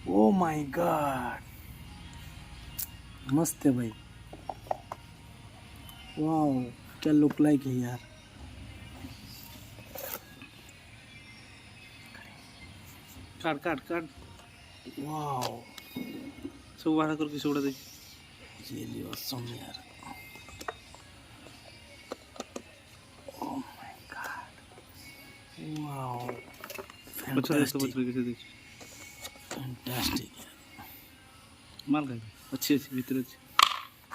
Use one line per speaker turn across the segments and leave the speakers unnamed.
Oh my God, मस्त है भाई। वाओ, क्या लुक लाइक है यार।
काट काट काट
वाओ,
सब बाहर करके छोड़ दे।
रियली ऑसम यार। ओ माय गॉड, वाओ,
पछरे तो
फैंटास्टिक,
पछरे कैसे देख
फैंटास्टिक यार।
माल खाई अच्छी अच्छी भीतर अच्छी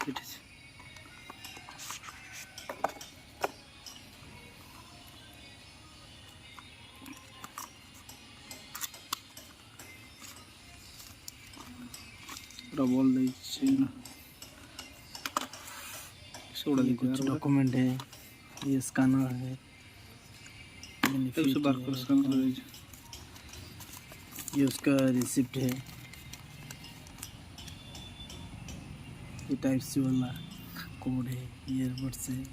ठीक है। पूरा बोल दे ना छोड़
ये
दे
कुछ
यार।
डॉक्यूमेंट है, ये स्कैनर है,
तब से बार कर स्कैन कर दे।
ये उसका रिसिप्ट है, ये टाइप सी वाला कोड है, ईयरबड्स है।